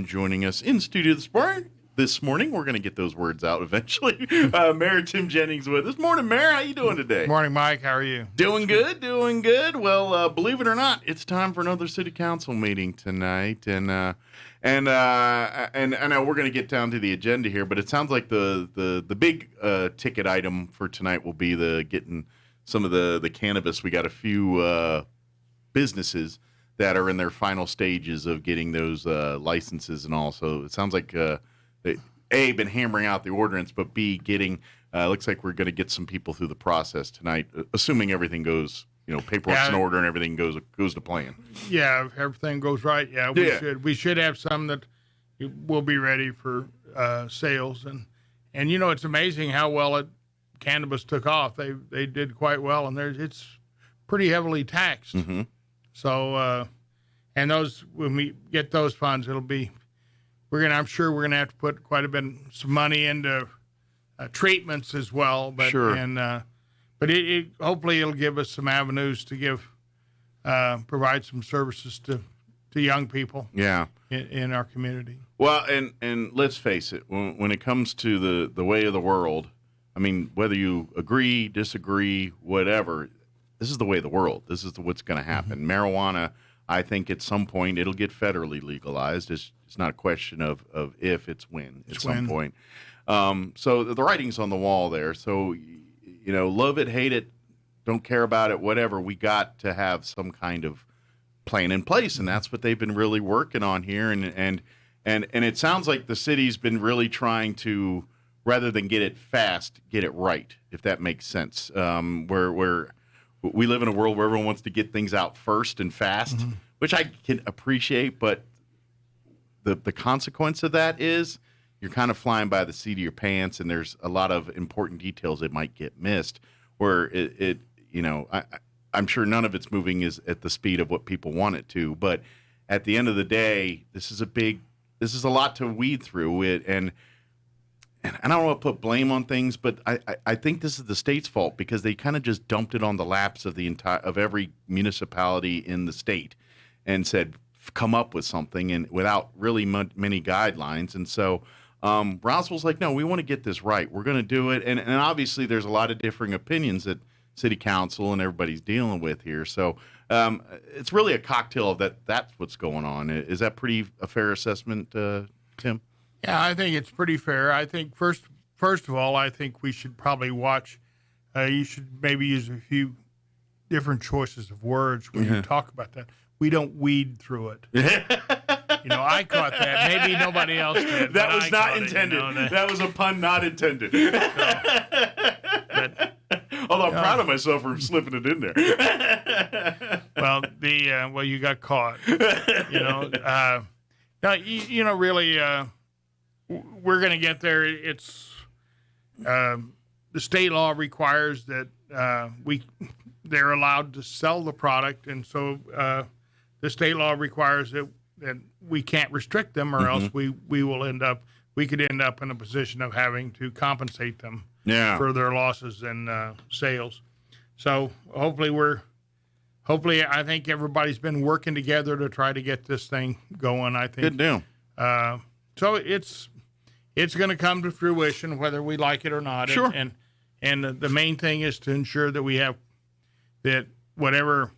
Joining us in studio this morning. We're going to get those words out eventually. Mayor Tim Jennings with us. Morning, Mayor. How you doing today? Morning, Mike. How are you? Doing good, doing good. Well, believe it or not, it's time for another city council meeting tonight, and I know we're going to get down to the agenda here, but it sounds like the big ticket item for tonight will be the getting some of the cannabis. We got a few businesses that are in their final stages of getting those licenses and all. So it sounds like they, A, been hammering out the ordinance, but B, getting, looks like we're going to get some people through the process tonight, assuming everything goes, paperwork's in order and everything goes to plan. Yeah, if everything goes right, we should have some that will be ready for sales. And it's amazing how well cannabis took off. They did quite well, and it's pretty heavily taxed. Mm-hmm. So, and when we get those funds, I'm sure we're gonna have to put quite a bit, some money into treatments as well. But sure. But hopefully it'll give us some avenues to provide some services to young people. Yeah. In our community. Well, and let's face it, when it comes to the way of the world, I mean, whether you agree, disagree, whatever. This is the way of the world. This is what's going to happen. Mm-hmm. Marijuana, I think at some point it'll get federally legalized. It's not a question of if, it's when at some point. So the writing's on the wall there. So, love it, hate it, don't care about it, whatever. We got to have some kind of plan in place, and that's what they've been really working on here. And it sounds like the city's been really trying to, rather than get it fast, get it right, if that makes sense. Where we live in a world where everyone wants to get things out first and fast, mm-hmm. which I can appreciate, but the consequence of that is you're kind of flying by the seat of your pants, and there's a lot of important details that might get missed, where I'm sure none of it's moving at the speed of what people want it to, but at the end of the day, this is a lot to weed through it, and I don't want to put blame on things, but I think this is the state's fault because they kind of just dumped it on the laps of of every municipality in the state and said, come up with something, and without really many guidelines. And so Roswell's like, no, we want to get this right. We're going to do it. And obviously there's a lot of differing opinions that city council and everybody's dealing with here. So it's really a cocktail of that's what's going on. Is that a fair assessment, Tim? Yeah, I think it's pretty fair. I think first of all, I think we should probably watch. You should maybe use a few different choices of words when you talk about that. We don't weed through it. I caught that. Maybe nobody else did. That was not intended. That was a pun not intended. Although I'm proud of myself for slipping it in there. Well, you got caught. Really. We're going to get there. It's the state law requires that they're allowed to sell the product, and so the state law requires that we can't restrict them, or mm-hmm. else we could end up in a position of having to compensate them for their losses in sales. So hopefully I think everybody's been working together to try to get this thing going. I think good deal. So it's going to come to fruition whether we like it or not. Sure. And the main thing is to ensure that we have that whatever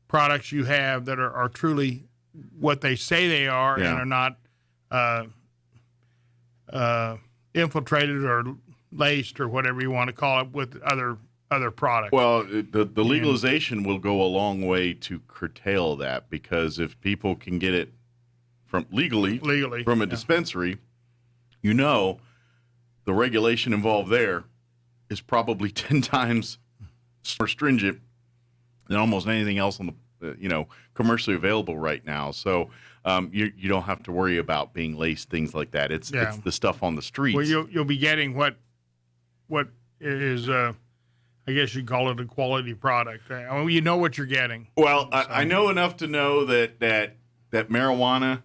products you have that are truly what they say they are and are not infiltrated or laced or whatever you want to call it with other products. Well, the legalization will go a long way to curtail that, because if people can get it from legally from a dispensary, the regulation involved there is probably 10 times more stringent than almost anything else on the commercially available right now. So you don't have to worry about being laced, things like that. It's the stuff on the streets. Well, you'll be getting what is I guess you'd call it a quality product. You know what you're getting. Well, I know enough to know that marijuana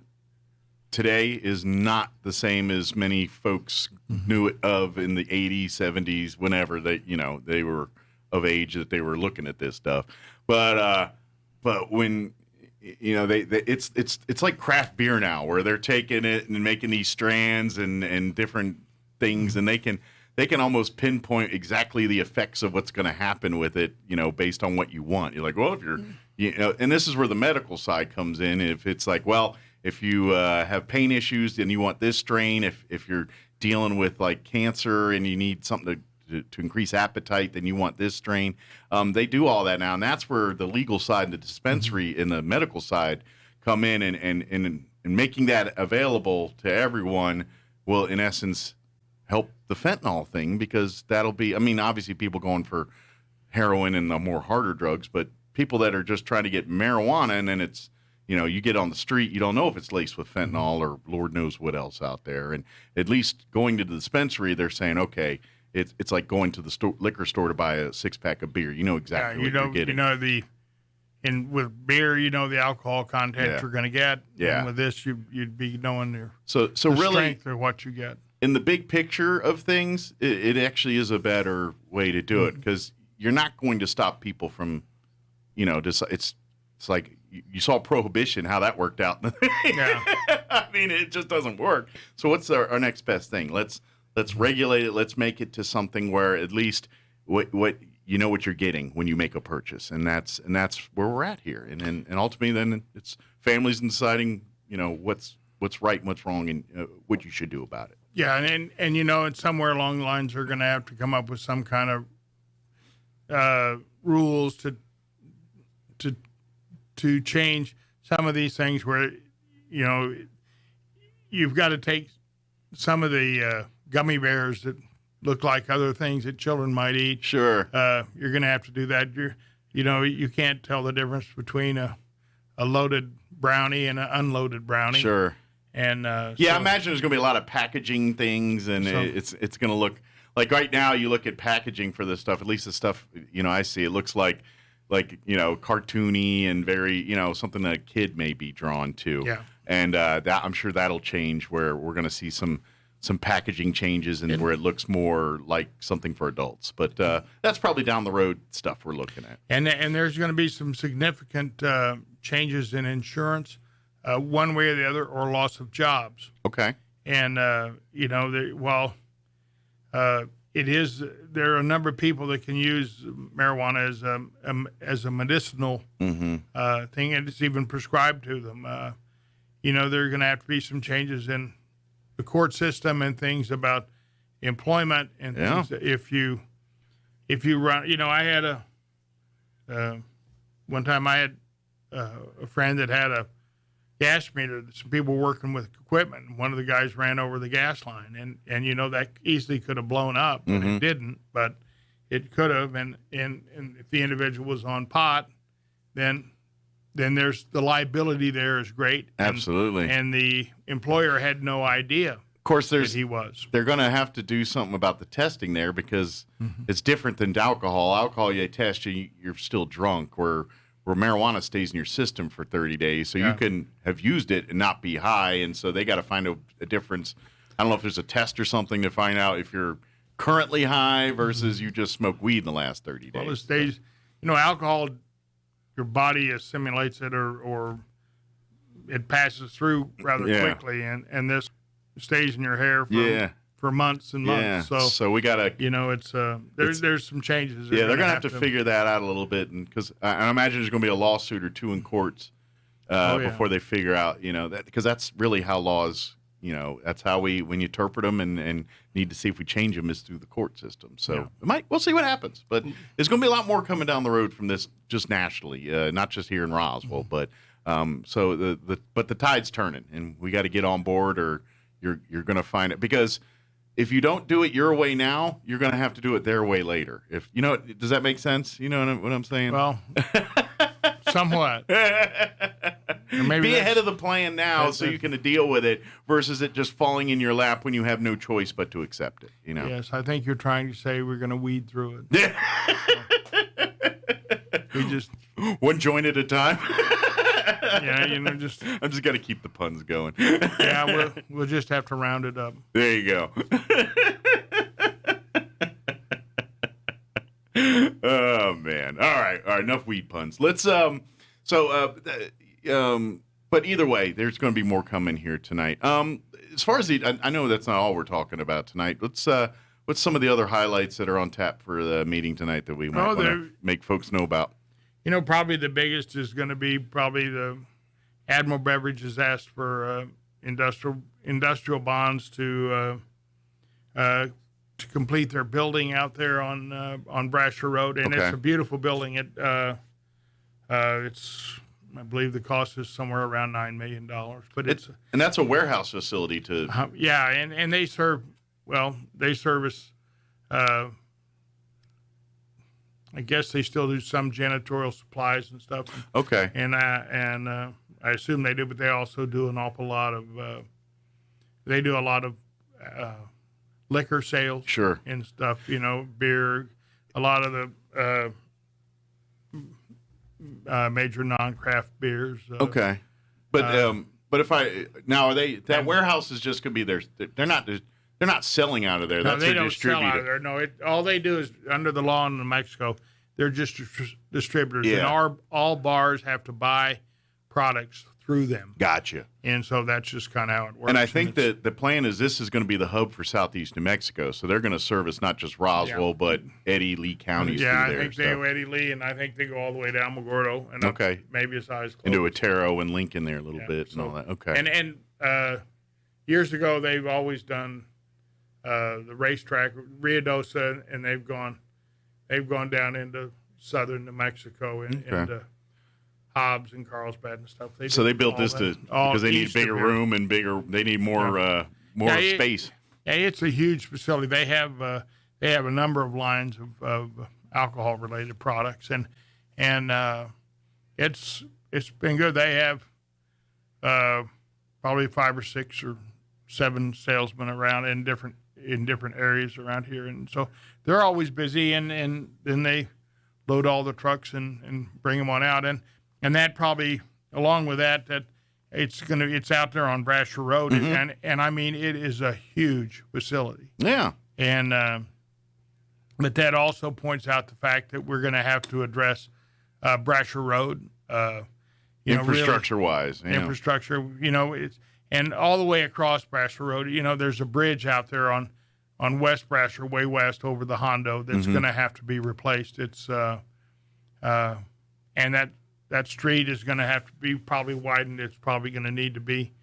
today is not the same as many folks knew it of in the 80s, 70s, whenever they were of age that they were looking at this stuff. But when it's like craft beer now, where they're taking it and making these strands and different things, and they can almost pinpoint exactly the effects of what's going to happen with it, based on what you want. You're like, well, if you're, and this is where the medical side comes in. If it's like, well, if you have pain issues, then you want this strain. If you're dealing with like cancer and you need something to increase appetite, then you want this strain. They do all that now, and that's where the legal side and the dispensary and the medical side come in, and making that available to everyone will, in essence, help the fentanyl thing, because that'll be, I mean, obviously people going for heroin and the more harder drugs, but people that are just trying to get marijuana, and then it's, you get on the street, you don't know if it's laced with fentanyl or Lord knows what else out there. And at least going to the dispensary, they're saying, okay, it's like going to the liquor store to buy a 6-pack of beer. You know exactly what you're getting. With beer, the alcohol content you're going to get. Yeah. And with this, you'd be knowing the really strength of what you get. In the big picture of things, it actually is a better way to do it, because you're not going to stop people from, just it's like you saw prohibition, how that worked out. Yeah. I mean, it just doesn't work. So what's our next best thing? Let's regulate it. Let's make it to something where at least what you know what you're getting when you make a purchase, and that's where we're at here. And ultimately, then it's families deciding, what's right and what's wrong, and what you should do about it. Yeah, and somewhere along the lines, they're going to have to come up with some kind of rules to change some of these things where, you've got to take some of the gummy bears that look like other things that children might eat. Sure. You're going to have to do that. You can't tell the difference between a loaded brownie and an unloaded brownie. Sure. And I imagine there's going to be a lot of packaging things, and it's going to look like, right now you look at packaging for this stuff, at least the stuff, I see, it looks like cartoony and very, something that a kid may be drawn to. Yeah. And that, I'm sure that'll change, where we're going to see some packaging changes and where it looks more like something for adults. But that's probably down the road stuff we're looking at. And there's going to be some significant changes in insurance, one way or the other, or loss of jobs. Okay. And, there are a number of people that can use marijuana as a medicinal thing, and it's even prescribed to them. There are going to have to be some changes in the court system and things about employment and things. If you run, I had one time I had a friend that had a gas meter, some people working with equipment. One of the guys ran over the gas line, and that easily could have blown up, but it didn't, but it could have. And if the individual was on pot, then there's the liability there is great. Absolutely. And the employer had no idea. Of course, that he was. They're going to have to do something about the testing there, because it's different than alcohol. Alcohol, you test, you're still drunk, where marijuana stays in your system for 30 days. So you can have used it and not be high. And so they got to find a difference. I don't know if there's a test or something to find out if you're currently high versus you just smoked weed in the last 30 days. Well, it stays, alcohol, your body assimilates it or it passes through rather quickly. And this stays in your hair for months and months. So we got to, it's there's some changes. They're going to have to figure that out a little bit, and because I imagine there's going to be a lawsuit or two in courts before they figure out, that, because that's really how laws, that's how when you interpret them and need to see if we change them is through the court system. So we'll see what happens, but there's going to be a lot more coming down the road from this, just nationally, not just here in Roswell, but so the tide's turning, and we got to get on board, or you're going to find it, because if you don't do it your way now, you're going to have to do it their way later. Does that make sense? You know what I'm saying? Well, somewhat. Maybe be ahead of the plan now, so you can deal with it, versus it just falling in your lap when you have no choice but to accept it. Yes, I think you're trying to say we're going to weed through it. We just one joint at a time. I'm just got to keep the puns going. We'll just have to round it up. There you go. Oh man! All right. Enough weed puns. Let's But either way, there's going to be more coming here tonight. As far as I know that's not all we're talking about tonight. What's some of the other highlights that are on tap for the meeting tonight that we might want to make folks know about? Probably the biggest is going to be probably the Admiral Beverage has asked for industrial bonds to complete their building out there on Brasher Road, and it's a beautiful building. It's I believe the cost is somewhere around $9 million, but and that's a warehouse facility to. And they service. I guess they still do some janitorial supplies and stuff. Okay. And I assume they do, but they also do an awful lot of. They do a lot of liquor sales. Sure. And stuff, beer, a lot of the major non-craft beers. Okay. But if that warehouse is just going to be there. They're not selling out of there. That's they a don't distributor. sell out of there. No, all they do is under the law in New Mexico, they're just distributors, Yeah. and all bars have to buy products through them. Gotcha. And so that's just kind of how it works. And I think that the plan is this is going to be the hub for Southeast New Mexico, so they're going to service not just Roswell but Eddy, Lee counties. Yeah, through I think they go Eddy, Lee, and I think they go all the way down Magordo, and up maybe as high as close. Into Otero and Lincoln there a little bit and all that. Okay. And years ago they've always done the racetrack, Ruidoso, and they've gone down into southern New Mexico and into Hobbs and Carlsbad and stuff. They built this because they need bigger room and they need more space. Yeah, it's a huge facility. They have a number of lines of alcohol related products, and it's been good. They have probably 5 or 6 or 7 salesmen around in different areas around here, and so they're always busy. And then they load all the trucks and bring them on out, and that probably along with that it's out there on Brasher Road, and I mean it is a huge facility. Yeah, and but that also points out the fact that we're going to have to address Brasher Road, infrastructure wise, infrastructure. It's and all the way across Brasher Road. There's a bridge out there on West Brasher, way west over the Hondo, that's going to have to be replaced. It's and that street is going to have to be probably widened. It's probably going to need to be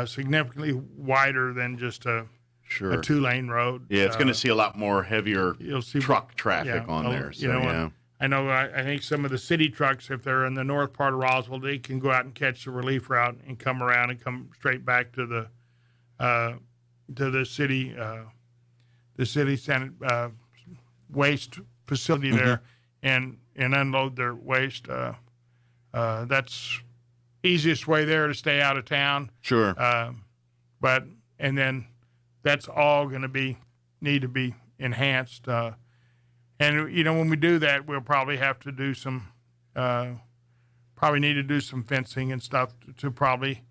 significantly wider than just a 2-lane road. Yeah, it's going to see a lot more heavier truck traffic on there. So, I know. I think some of the city trucks, if they're in the north part of Roswell, they can go out and catch the relief route and come around and come straight back to the city waste facility there, and unload their waste. That's easiest way there to stay out of town. Sure. And then that's all going to need to be enhanced. And when we do that, we'll probably have to do some fencing and stuff to probably.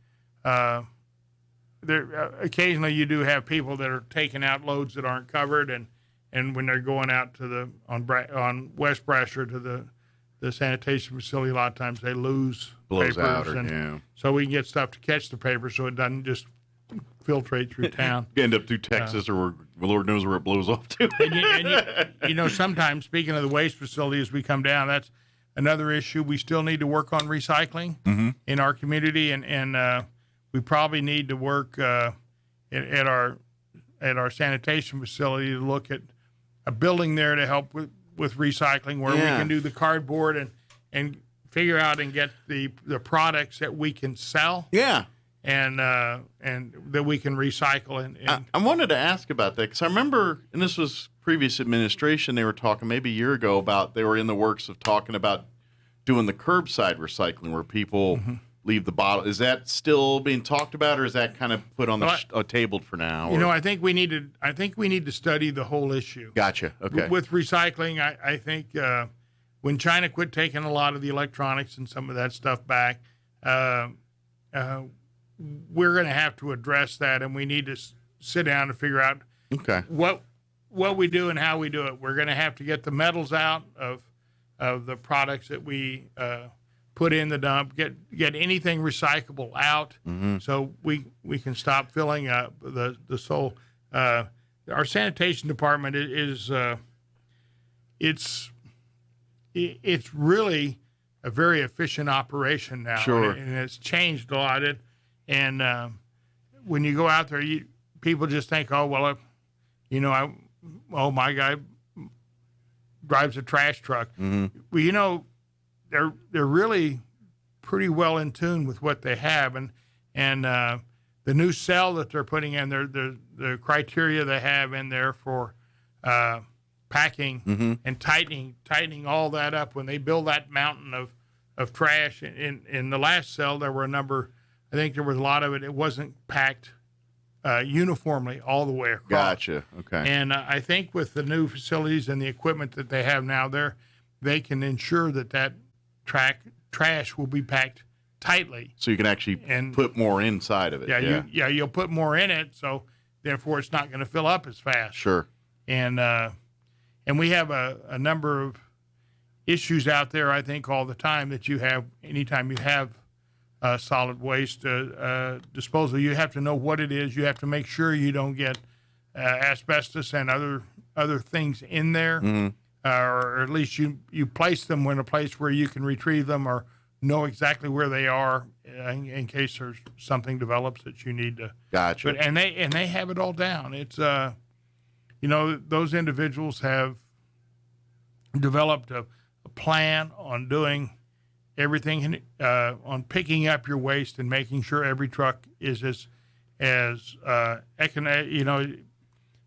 There occasionally you do have people that are taking out loads that aren't covered, and when they're going out to on West Brasher to the sanitation facility, a lot of times they blows papers, out, so we can get stuff to catch the paper so it doesn't just filtrate through town. End up through Texas or Lord knows where it blows off to. and sometimes, speaking of the waste facility, as we come down, that's another issue. We still need to work on recycling in our community, and we probably need to work at our sanitation facility to look at a building there to help with recycling, where we can do the cardboard and figure out and get the products that we can sell. Yeah. And that we can recycle. And I wanted to ask about that because I remember, and this was previous administration, they were talking maybe a year ago about they were in the works of talking about doing the curbside recycling where people leave the bottle. Is that still being talked about, or is that kind of put on the table for now? I think we need to study the whole issue. Gotcha. Okay. With recycling, I think when China quit taking a lot of the electronics and some of that stuff back, we're going to have to address that, and we need to sit down and figure out what we do and how we do it. We're going to have to get the metals out of the products that we put in the dump, get anything recyclable out, so we can stop filling up the soil. Our sanitation department is it's really a very efficient operation now, Sure. and it's changed a lot. And when you go out there, people just think, oh well, my guy drives a trash truck. Well, they're really pretty well in tune with what they have, and the new cell that they're putting in, the criteria they have in there for packing and tightening all that up. When they build that mountain of trash in the last cell, there were a number. I think there was a lot of it. It wasn't packed uniformly all the way across. Gotcha. Okay. And I think with the new facilities and the equipment that they have now, they can ensure that trash will be packed tightly. So you can actually put more inside of it. Yeah, you'll put more in it, so therefore it's not going to fill up as fast. Sure. And we have a number of issues out there, I think, all the time that you have anytime you have solid waste disposal. You have to know what it is. You have to make sure you don't get asbestos and other things in there, or at least you place them in a place where you can retrieve them or know exactly where they are in case there's something develops that you need to. Gotcha. But and they have it all down. It's those individuals have developed a plan on doing everything, on picking up your waste and making sure every truck is as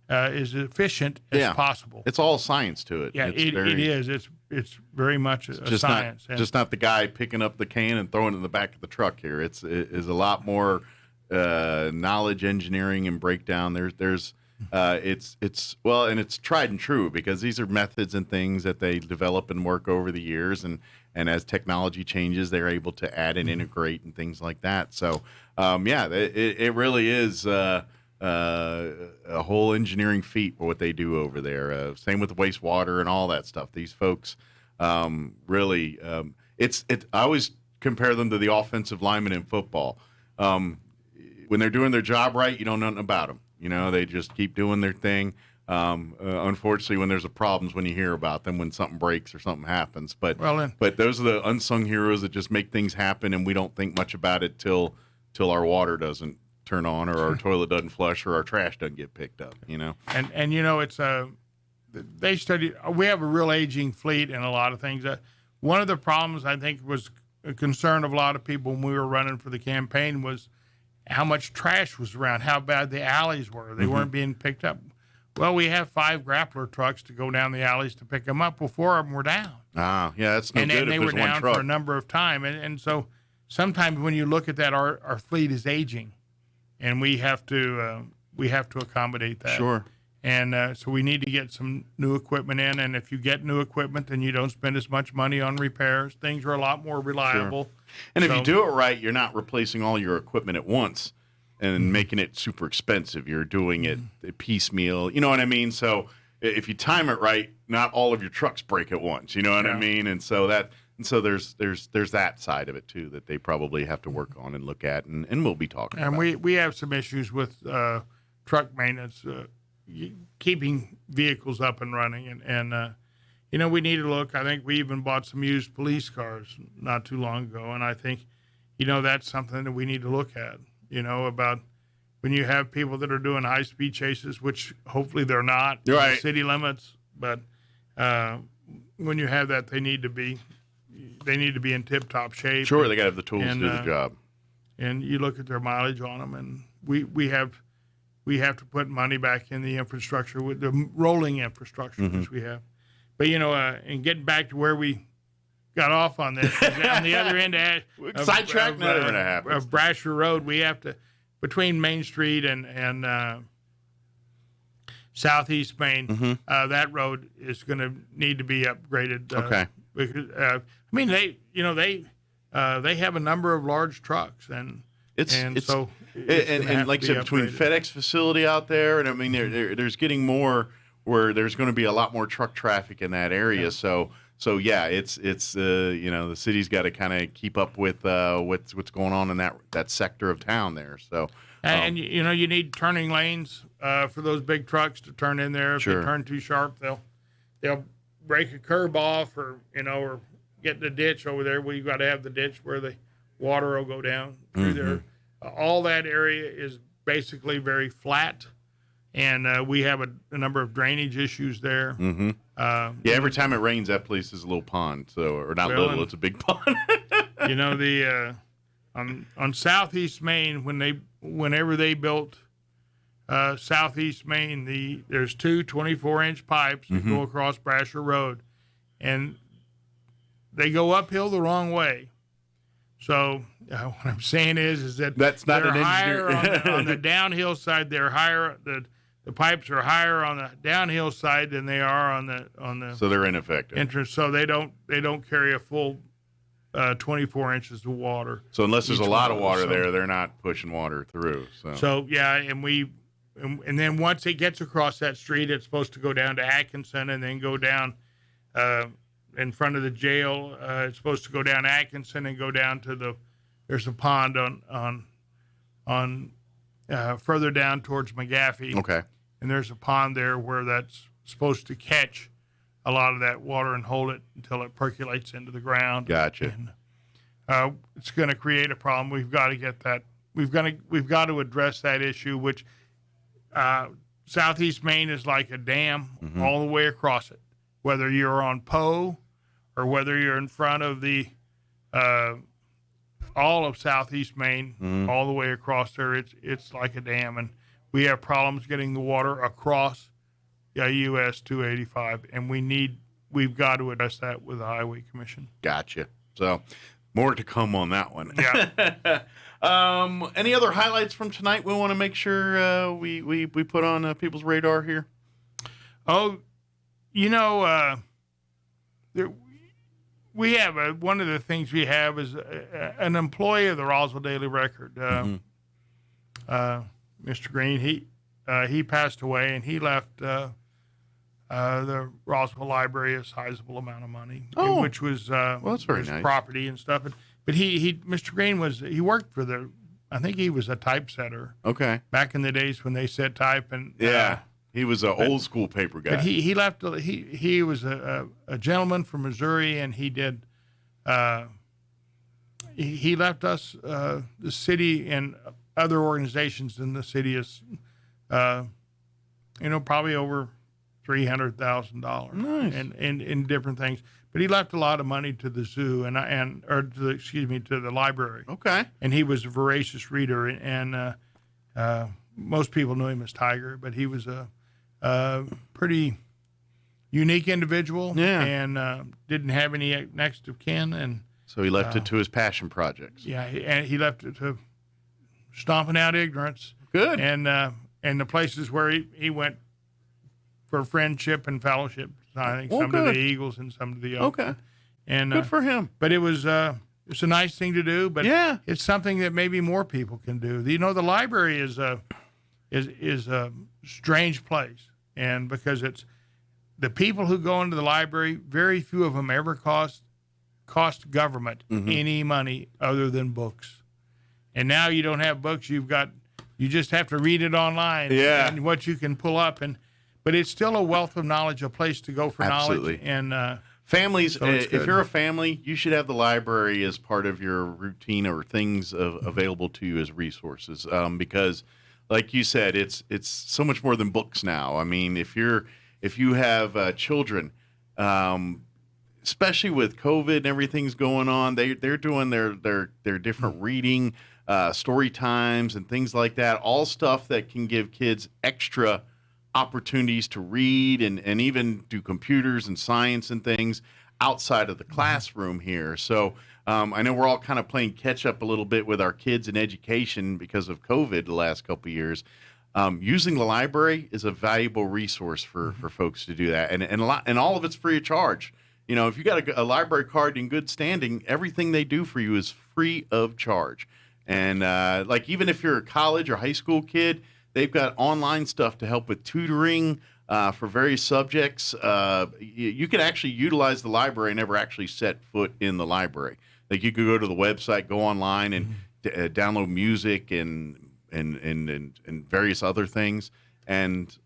efficient as possible. It's all science to it. Yeah, it is. It's very much a science. Just not the guy picking up the can and throwing it in the back of the truck here. It is a lot more knowledge, engineering, and breakdown. There's and it's tried and true because these are methods and things that they develop and work over the years, and as technology changes, they're able to add and integrate and things like that. So, it really is a whole engineering feat for what they do over there. Same with the wastewater and all that stuff. These folks really, I always compare them to the offensive linemen in football. When they're doing their job right, you know nothing about them. They just keep doing their thing. Unfortunately, when there's a problems, when you hear about them, when something breaks or something happens. But those are the unsung heroes that just make things happen, and we don't think much about it till our water doesn't turn on, or our toilet doesn't flush, or our trash doesn't get picked up. And it's they study. We have a real aging fleet and a lot of things. One of the problems I think was a concern of a lot of people when we were running for the campaign was how much trash was around, how bad the alleys were. They weren't being picked up. Well, we have 5 grappler trucks to go down the alleys to pick them up. Well, 4 of them were down. Ah, yeah, that's no good and they if were there's one down truck. for a number of time. And so sometimes when you look at that, our fleet is aging, and we have to accommodate that. Sure. And so we need to get some new equipment in. And if you get new equipment, then you don't spend as much money on repairs. Things are a lot more reliable. Sure. And if you do it right, you're not replacing all your equipment at once and making it super expensive. You're doing it piecemeal. You know what I mean? So if you time it right, not all of your trucks break at once. You know what I mean? And so there's that side of it too that they probably have to work on and look at, and we'll be talking about. And we have some issues with truck maintenance, keeping vehicles up and running, and we need to look. I think we even bought some used police cars not too long ago, and I think that's something that we need to look at. About when you have people that are doing high-speed chases, which hopefully they're not in the city limits, but when you have that, they need to be in tip-top shape. Sure, they got to have the tools to do the job. And you look at their mileage on them, and we have to put money back in the infrastructure, with the rolling infrastructure, which we have. But and getting back to where we got off on this, on the other end of Brasher Road, we have to, between Main Street and Southeast Main, that road is going to need to be upgraded. Okay. Because they have a number of large trucks, and like I said, between FedEx facility out there, and I mean there's getting more where there's going to be a lot more truck traffic in that area. So So yeah, it's the city's got to kind of keep up with what's going on in that sector of town there. So And you need turning lanes for those big trucks to turn in there. If Sure. they turn too sharp, they'll break a curb off, or get in the ditch over there. Well, you got to have the ditch where the water will go down through there. All that area is basically very flat, and we have a number of drainage issues there. yeah, every time it rains, that place is a little pond. So or not Well, little, it's a big pond. The on Southeast Maine, whenever they built Southeast Maine, there's two 24-inch pipes that go across Brasher Road, and they go uphill the wrong way. So what I'm saying is that That's not they're an higher engineer. on the downhill side. They're higher. The pipes are higher on the downhill side than they are on the So they're ineffective. entrance. So they don't carry a full 24 inches of water. So unless there's a lot of water So- there, they're not pushing water through. So yeah, and then once it gets across that street, it's supposed to go down to Atkinson and then go down in front of the jail. It's supposed to go down Atkinson and go down to there's a pond on further down towards McGaffey. Okay. And there's a pond there where that's supposed to catch a lot of that water and hold it until it percolates into the ground. Gotcha. And it's going to create a problem. We've got to get that. We've got to address that issue, which Southeast Maine is like a dam all the way across it. Whether you're on Poe or whether you're in front of the all of Southeast Maine, all the way across there, it's like a dam, and we have problems getting the water across US 285, and we've got to address that with the Highway Commission. Gotcha. So more to come on that one. Yeah. Any other highlights from tonight we want to make sure we put on people's radar here? Oh, we have one of the things we have is an employee of the Roswell Daily Record, Mr. Green. He passed away, and he left the Roswell Library a sizable amount of money, which was that's very his nice. property and stuff. But Mr. Green he worked for I think he was a typesetter Okay. back in the days when they set type, and Yeah. He was an old school paper guy. but he left. He was a gentleman from Missouri, and he did. He left us the city and other organizations in the city is, probably over $300,000. Nice. And in different things. But he left a lot of money to the zoo to the library. Okay. And he was a voracious reader, and most people knew him as Tiger, but he was a pretty unique individual. Yeah. And didn't have any next of kin, and So he left it to his passion projects. yeah, and he left it to stomping out ignorance. Good. And the places where he went for friendship and fellowship. I think some to good. the Eagles and some to the Oaks. Okay. And Good for him. but it's a nice thing to do. But Yeah. it's something that maybe more people can do. The library is a strange place, and because it's the people who go into the library, very few of them ever cost government any money other than books. And now you don't have books; you just have to read it online. Yeah. And what you can pull up, but it's still a wealth of knowledge, a place to go for Absolutely. knowledge. And Families, So it's if good. you're a family, you should have the library as part of your routine or things available to you as resources. Because, like you said, it's so much more than books now. I mean, if you have children, especially with COVID and everything's going on, they're doing their different reading, story times and things like that. All stuff that can give kids extra opportunities to read and even do computers and science and things outside of the classroom here. So I know we're all kind of playing catch up a little bit with our kids in education because of COVID the last couple of years. Using the library is a valuable resource for folks to do that, and all of it's free of charge. If you got a library card in good standing, everything they do for you is free of charge. And like even if you're a college or high school kid, they've got online stuff to help with tutoring, for various subjects. You could actually utilize the library and never actually set foot in the library. Like you could go to the website, go online, and download music and various other things, and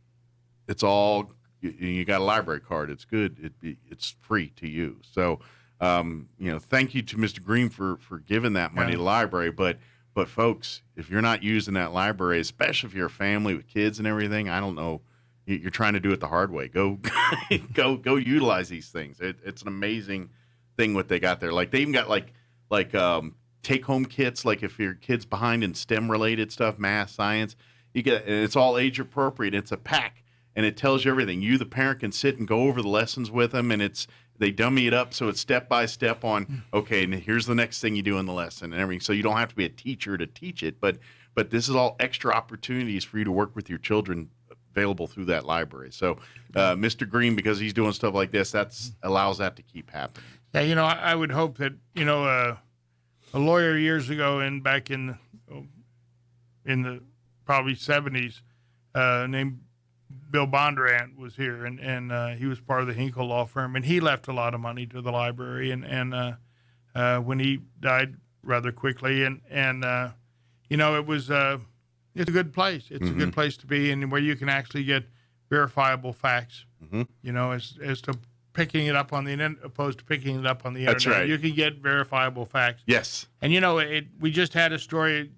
it's all you got a library card. It's good. It's free to use. So, thank you to Mr. Green for giving that money to the library. But folks, if you're not using that library, especially if you're a family with kids and everything, I don't know. You're trying to do it the hard way. Go utilize these things. It's an amazing thing what they got there. Like they even got like take home kits. Like if your kid's behind in STEM related stuff, math, science, you get, and it's all age appropriate. It's a pack and it tells you everything. You, the parent, can sit and go over the lessons with them, and they dummy it up so it's step by step on. Okay, and here's the next thing you do in the lesson and everything. So you don't have to be a teacher to teach it, but this is all extra opportunities for you to work with your children available through that library. So Mr. Green, because he's doing stuff like this, allows that to keep happening. Yeah, I would hope that, a lawyer years ago and back in the probably 70s named Bill Bondurant was here, and he was part of the Hinkle law firm, and he left a lot of money to the library, and when he died rather quickly, and it was it's a good place. It's a good place to be, and where you can actually get verifiable facts. As to picking it up on the internet opposed to picking it up on the internet. That's right. You can get verifiable facts. Yes. And we just had a story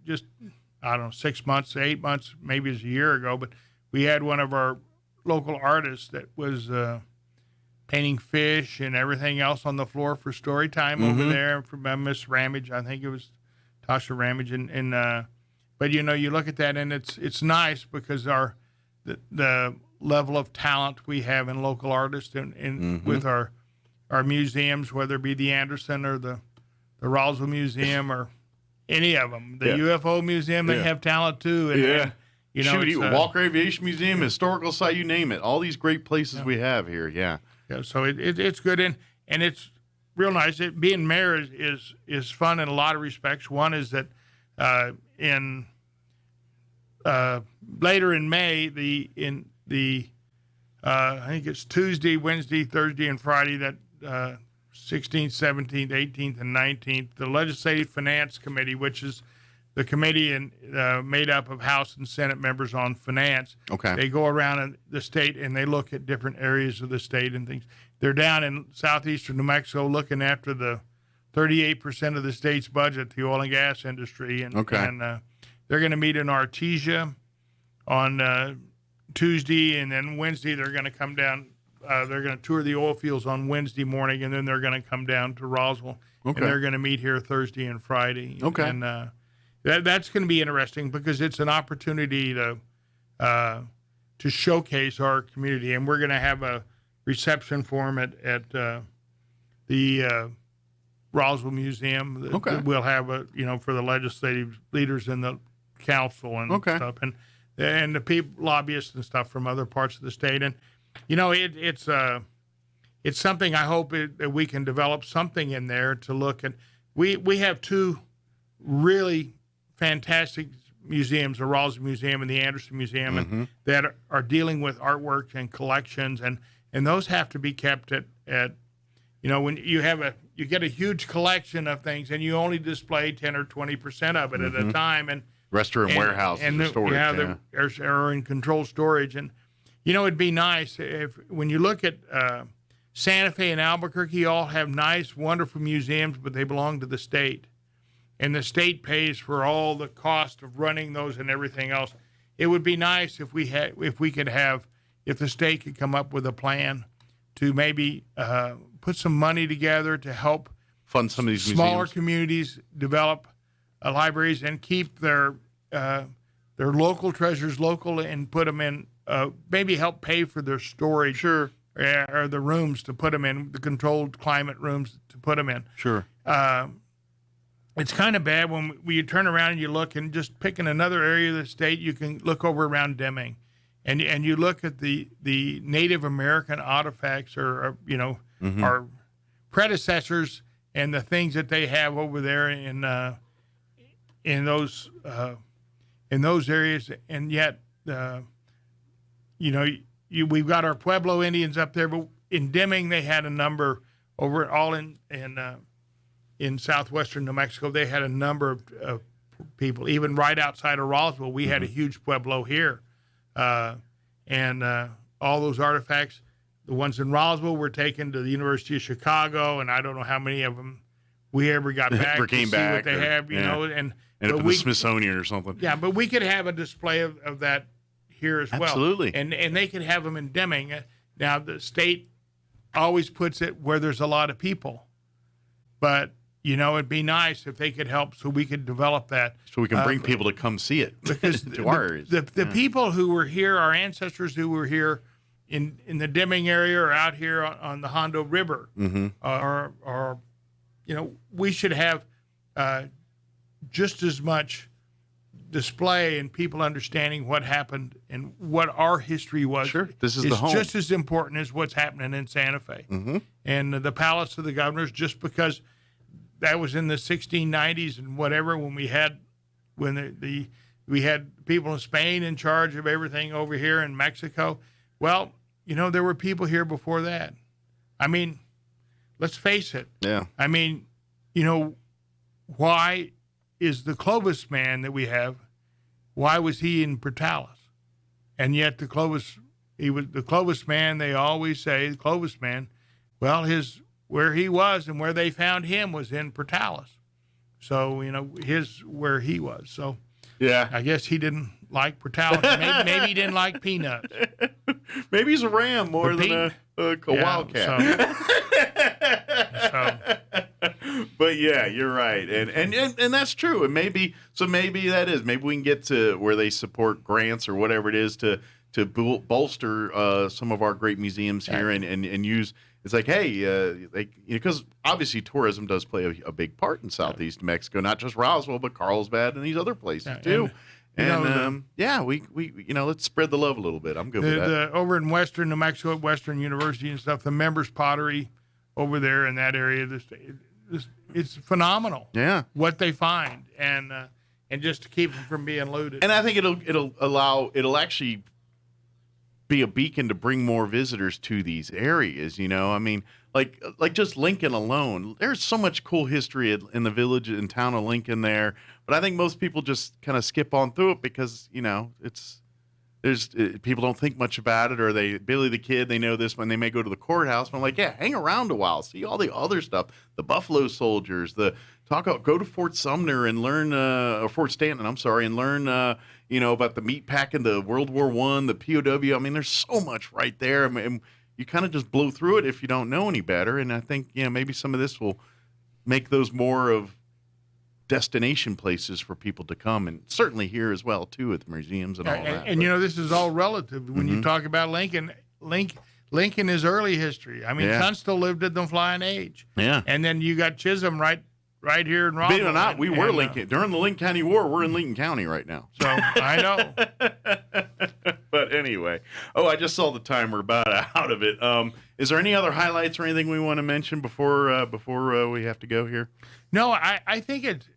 I don't know, 6 months, 8 months, maybe it was a year ago, but we had one of our local artists that was painting fish and everything else on the floor for story time over there from Miss Ramage. I think it was Tasha Ramage, but you look at that and it's nice because the level of talent we have in local artists and with our museums, whether it be the Anderson or the Roswell Museum or any of them, the UFO Museum, they have talent too. And Walker Aviation Museum, historical site, you name it. All these great places we have here. Yeah. Yeah. So it's good and it's real nice. Being mayor is fun in a lot of respects. One is that later in May, I think it's Tuesday, Wednesday, Thursday, and Friday, that 16th, 17th, 18th, and 19th, the Legislative Finance Committee, which is the committee made up of House and Senate members on finance. Okay. They go around in the state and they look at different areas of the state and things. They're down in southeastern New Mexico looking after the 38% of the state's budget, the oil and gas industry. And they're going to meet in Artesia on Tuesday, and then Wednesday they're going to come down. They're going to tour the oil fields on Wednesday morning, and then they're going to come down to Roswell, and they're going to meet here Thursday and Friday. Okay. And that's going to be interesting because it's an opportunity to showcase our community, and we're going to have a reception for them at the Roswell Museum. We'll have for the legislative leaders in the council and stuff, and the people, lobbyists and stuff from other parts of the state. And it's something I hope that we can develop something in there to look at. We have two really fantastic museums, the Roswell Museum and the Anderson Museum, and that are dealing with artwork and collections, and those have to be kept at when you get a huge collection of things and you only display 10 or 20% of it at a time, and rest are in warehouses and storage, or in controlled storage. And it'd be nice if when you look at Santa Fe and Albuquerque, all have nice, wonderful museums, but they belong to the state, and the state pays for all the cost of running those and everything else. It would be nice if the state could come up with a plan to maybe put some money together to help fund some of these smaller museums. Communities develop libraries and keep their local treasures local and put them in, maybe help pay for their storage. Sure. Or the rooms to put them in, the controlled climate rooms to put them in. Sure. It's kind of bad when you turn around and you look and just picking another area of the state, you can look over around Deming. And you look at the Native American artifacts or our predecessors and the things that they have over there in those areas, and yet you we've got our Pueblo Indians up there, but in Deming they had a number over all in southwestern New Mexico. They had a number of people, even right outside of Roswell. We had a huge Pueblo here, and all those artifacts. The ones in Roswell were taken to the University of Chicago, and I don't know how many of them we ever got back to see what they have, you know. And up in the Smithsonian or something. Yeah, but we could have a display of that here as well. Absolutely. And they could have them in Deming. Now, the state always puts it where there's a lot of people. But, you know, it'd be nice if they could help so we could develop that. So we can bring people to come see it because to our areas. The people who were here, our ancestors who were here in the Deming area or out here on the Hondo River, or you know, we should have just as much display and people understanding what happened and what our history was. Sure, this is the home. Just as important as what's happening in Santa Fe. And the Palace of the Governors, just because that was in the 1690s and whatever, when we had we had people in Spain in charge of everything over here in Mexico. Well, you know, there were people here before that. I mean, let's face it. Yeah. I mean, you know, why is the Clovis man that we have, why was he in Portales? And yet the Clovis man, they always say, the Clovis man, well, where he was and where they found him was in Portales. So, you know, where he was. So, yeah, I guess he didn't like Portales. Maybe he didn't like peanuts. Maybe he's a ram more than a wildcat. But yeah, you're right, and that's true. And maybe that is. Maybe we can get to where they support grants or whatever it is to bolster some of our great museums here and use. It's like, hey, because obviously tourism does play a big part in Southeast New Mexico, not just Roswell, but Carlsbad and these other places too. And we let's spread the love a little bit. I'm good with that. Over in Western New Mexico at Western University and stuff, the members' pottery over there in that area, it's phenomenal. Yeah, what they find and just to keep them from being looted. And I think it'll actually be a beacon to bring more visitors to these areas. You know, I mean, like just Lincoln alone, there's so much cool history in the village and town of Lincoln there. But I think most people just kind of skip on through it because, you know, people don't think much about it, or Billy the Kid, they know this when they may go to the courthouse. But I'm like, yeah, hang around a while, see all the other stuff, the Buffalo Soldiers, go to Fort Sumner and learn, or Fort Stanton, I'm sorry, and learn, you know, about the meat packing, the World War I, the POW. I mean, there's so much right there. I mean, you kind of just blow through it if you don't know any better. And I think, you know, maybe some of this will make those more of destination places for people to come, and certainly here as well too at the museums and all that. And you know, this is all relative when you talk about Lincoln. Lincoln is early history. I mean, Tunstall lived in the Flying Age. Yeah, and then you got Chisholm right here in Roswell. Believe it or not, we were Lincoln during the Lincoln County War. We're in Lincoln County right now. So I know. But anyway, I just saw the time. We're about out of it. Is there any other highlights or anything we want to mention before we have to go here? No, I think it's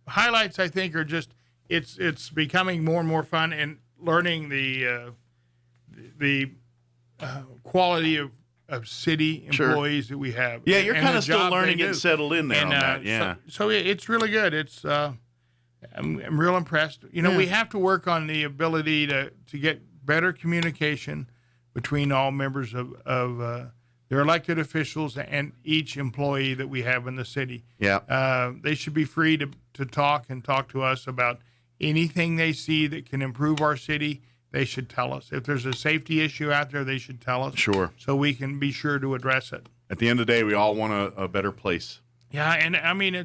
highlights. I think are just it's becoming more and more fun and learning the quality of city employees that we have. Yeah, you're kind of still learning, getting settled in there on that. Yeah. So it's really good. It's I'm real impressed. You know, we have to work on the ability to get better communication between all members of their elected officials and each employee that we have in the city. Yeah. They should be free to talk to us about anything they see that can improve our city. They should tell us. If there's a safety issue out there, they should tell us. Sure. So we can be sure to address it. At the end of the day, we all want a better place. Yeah, and I mean,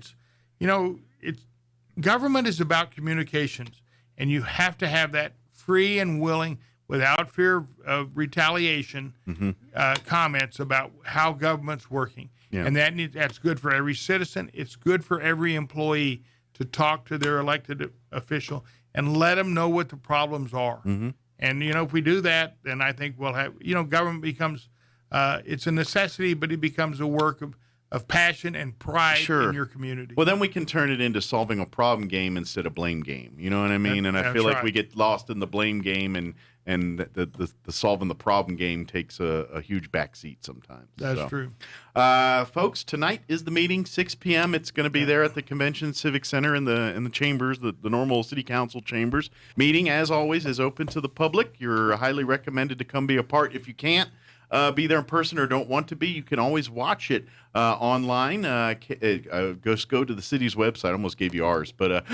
government is about communications, and you have to have that free and willing, without fear of retaliation, comments about how government's working. Yeah. And that's good for every citizen. It's good for every employee to talk to their elected official and let them know what the problems are. Mm-hmm. And, you know, if we do that, then I think we'll have, you know, government becomes, it's a necessity, but it becomes a work of passion and pride Sure. in your community. Well, then we can turn it into solving a problem game instead of blame game. You know what I mean? And I That's feel like right. we get lost in the blame game, and the solving the problem game takes a huge backseat sometimes. That's So, true. folks. Tonight is the meeting, 6 p.m. It's going to be there at the Convention Civic Center in the chambers, the normal City Council chambers. Meeting, as always, is open to the public. You're highly recommended to come be a part. If you can't be there in person or don't want to be, you can always watch it online. Just go to the city's website. I almost gave you ours, but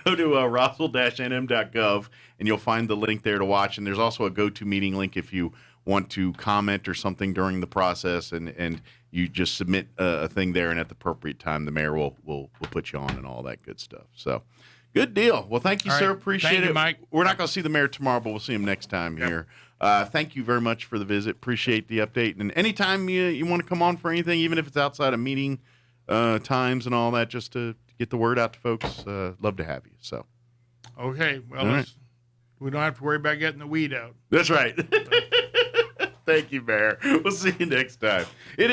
go to roswell-nm.gov, and you'll find the link there to watch. And there's also a GoToMeeting link if you want to comment or something during the process, and you just submit a thing there, and at the appropriate time, the mayor will put you on and all that good stuff. So, good deal. Well, thank you, All sir. right. Appreciate Thank it. you, Mike. We're not going to see the mayor tomorrow, but we'll see him next time here. Thank you very much for the visit. Appreciate the update. And anytime you want to come on for anything, even if it's outside of meeting times and all that, just to get the word out to folks, love to have you. So, Okay. Well, All right. we don't have to worry about getting the weed out. that's right. Thank you, Mayor. We'll see you next time.